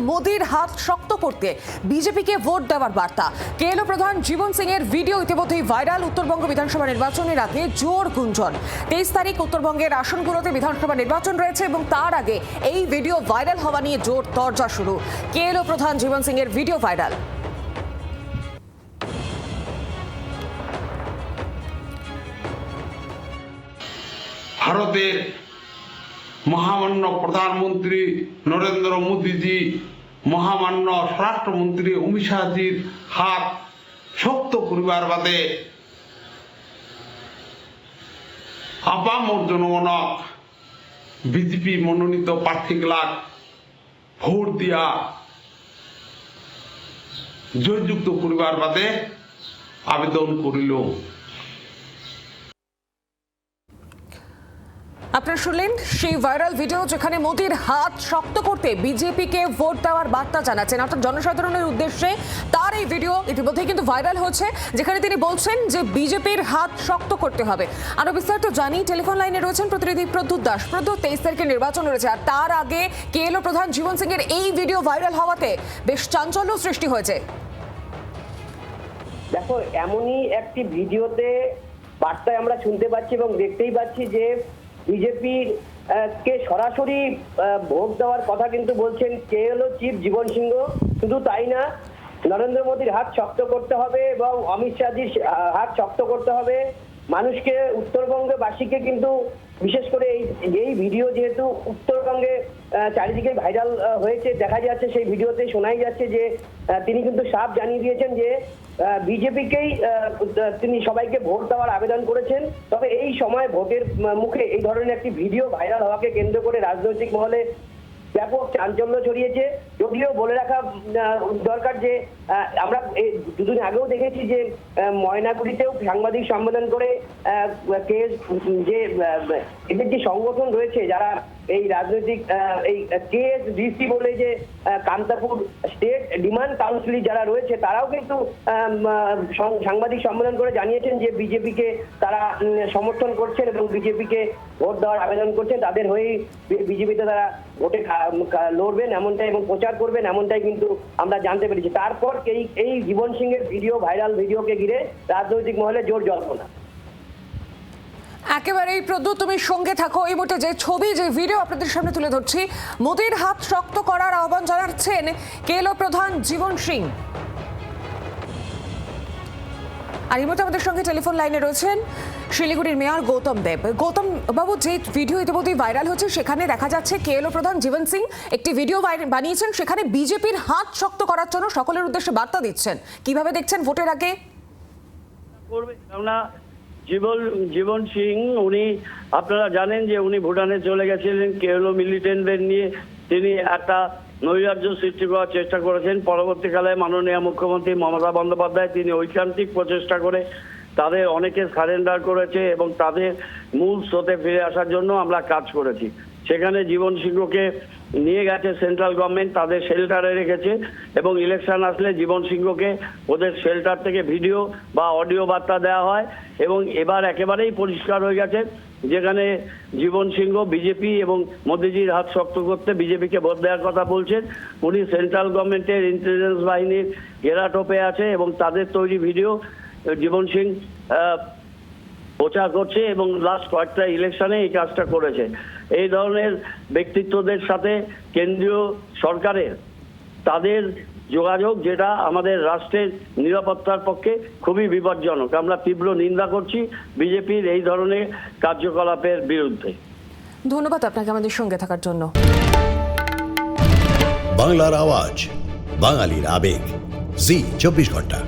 মোদির হাত শক্ত করতে বিজেপিকে ভোট দেওয়ার বার্তা। কেএলও প্রধান জীবন সিং এর ভিডিও ইতিমধ্যেই ভাইরাল। উত্তরবঙ্গ বিধানসভা নির্বাচনের আগে জোর গুঞ্জন। 23 তারিখ উত্তরবঙ্গের আসনগুলোতে বিধানসভা নির্বাচন রয়েছে এবং তার আগে এই ভিডিও ভাইরাল হওয়া নিয়ে জোর তরজা শুরু। কেএলও প্রধান জীবন সিং এর ভিডিও ভাইরাল। ভারতের মহামান্য প্রধানমন্ত্রী নরেন্দ্র মোদীজি, মহামান্য স্বরাষ্ট্রমন্ত্রী অমিত শাহজির হাত শক্ত করিবার বাদে আপামর জনগণক বিজেপি মনোনীত প্রার্থীগিলাক ভোট দিয়া জয়যুক্ত করিবার বাদে আবেদন করিল। আপনারা শুনলেন সেই ভাইরাল ভিডিও যেখানে মোদির হাত শক্ত করতে বিজেপিকে ভোট দেওয়ার বার্তা জানাচ্ছেন, অর্থাৎ জনসাধারণের উদ্দেশ্যে তার এই ভিডিও ইতিমধ্যেই কিন্তু ভাইরাল হচ্ছে, যেখানে তিনি বলছেন যে বিজেপির হাত শক্ত করতে হবে। আরো বিস্তারিত জানি, টেলিফোন লাইনে রয়েছেন প্রতিনিধি প্রদ্যুৎ দাস। প্রদ্যুৎ, 23 তারিখে নির্বাচন রয়েছে আর তার আগে কেএলও প্রধান জীবন সিং এর এই ভিডিও ভাইরাল হওয়াতে বেশ চাঞ্চল্য সৃষ্টি হয়েছে। দেখো, এমনই একটি ভিডিওতে বার্তায় আমরা শুনতে পাচ্ছি এবং দেখতেই পাচ্ছি যে বিজেপির কে সরাসরি ভোট দেওয়ার কথা কিন্তু বলছেন কেএলও চিফ জীবন সিংহ। শুধু তাই না, নরেন্দ্র মোদীর হাত শক্ত করতে হবে এবং অমিত শাহজির হাত শক্ত করতে হবে। মানুষকে, উত্তরবঙ্গে বাসীকে কিন্তু বিশেষ করে এই ভিডিও যেহেতু উত্তরবঙ্গে চারিদিকে ভাইরাল হয়েছে, দেখা যাচ্ছে সেই ভিডিওতে শোনাই যাচ্ছে যে তিনি কিন্তু সাফ জানিয়ে দিয়েছেন যে বিজেপিকেই তিনি সবাইকে ভোট দেওয়ার আবেদন করেছেন। তবে এই সময় ভোটের মুখে এই ধরনের একটি ভিডিও ভাইরাল হওয়াকে কেন্দ্র করে রাজনৈতিক মহলে ব্যাপক চাঞ্চল্য ছড়িয়েছে। যদিও বলে রাখা দরকার যে আমরা দুদিন আগেও দেখেছি যে ময়নাগুড়িতেও সাংবাদিক সম্মেলন করে যে এদের যে সংগঠন রয়েছে যারা এই রাজনৈতিক এই কেএসডিসি বলে যে কান্তাপুর স্টেট ডিমান্ড কাউন্সিল যারা রয়েছে তারাও কিন্তু সাংবাদিক সম্মেলন করে জানিয়েছেন যে বিজেপিকে তারা সমর্থন করছেন এবং বিজেপিকে ভোট দেওয়ার আবেদন করছেন। তাদের হয়েই বিজেপিতে তারা ভোটে লড়বেন এমনটাই এবং প্রচার করবেন এমনটাই কিন্তু আমরা জানতে পেরেছি। তারপর এই জীবন সিং এর ভিডিও, ভাইরাল ভিডিওকে ঘিরে রাজনৈতিক মহলে জোর জল্পনা। একেবারেই প্রদ্যুৎ, তুমি সঙ্গে থাকো। এই মুহূর্তে যে ছবি, যে ভিডিও আপনাদের সামনে তুলে ধরছি, মোদির হাত শক্ত করার আহ্বান জানাচ্ছেন কেএলও প্রধান জীবন সিং। আর এই মুহূর্তে আমাদের সঙ্গে টেলিফোন লাইনে রয়েছেন শিলিগুড়ির মেয়র গৌতম দেব। গৌতম বাবু, যে ভিডিও ইতিমধ্যেই ভাইরাল হচ্ছে সেখানে দেখা যাচ্ছে কেএলও প্রধান জীবন সিং একটি ভিডিও বানিয়েছেন, সেখানে বিজেপির হাত শক্ত করার জন্য সকলের উদ্দেশ্যে বার্তা দিচ্ছেন। কিভাবে দেখছেন ভোটের আগে? জীবন সিং উনি, আপনারা জানেন যে উনি ভুটানে চলে গেছিলেন কেএলও মিলিটেন্টদের নিয়ে। তিনি একটা নৈরাজ্য সৃষ্টি করার চেষ্টা করেছেন। পরবর্তীকালে মাননীয় মুখ্যমন্ত্রী মমতা বন্দ্যোপাধ্যায় তিনি ঐকান্তিক প্রচেষ্টা করে তাদের অনেকে সারেন্ডার করেছে এবং তাদের মূল স্রোতে ফিরে আসার জন্য আমরা কাজ করেছি। সেখানে জীবন সিংহকে নিয়ে গেছে সেন্ট্রাল গভর্নমেন্ট, তাদের শেল্টারে রেখেছে এবং ইলেকশন আসলে জীবন সিংহকে ওদের শেল্টার থেকে ভিডিও বা অডিও বার্তা দেওয়া হয়। এবং এবার একেবারেই পরিষ্কার হয়ে গেছে, যেখানে জীবন সিংহ বিজেপি এবং মোদিজির হাত শক্ত করতে বিজেপিকে ভোট দেওয়ার কথা বলছেন। উনি সেন্ট্রাল গভর্নমেন্টের ইন্টেলিজেন্স বাহিনীর ঘেরাটোপে আছে এবং তাদের তৈরি ভিডিও জীবন সিং প্রচার করছে এবং লাস্ট কয়েকটা ইলেকশনে এই কাজটা করেছে। এই ধরনের ব্যক্তিত্বদের সাথে কেন্দ্রীয় সরকারের তাদের যোগাযোগ, যেটা আমাদের রাষ্ট্রের নিরাপত্তার পক্ষে খুবই বিপজ্জনক। আমরা তীব্র নিন্দা করছি বিজেপির এই ধরনের কার্যকলাপের বিরুদ্ধে। ধন্যবাদ আপনাকে আমাদের সঙ্গে থাকার জন্য। বাংলার আওয়াজ, বাঙালির আবেগ, জি 24 ঘন্টা।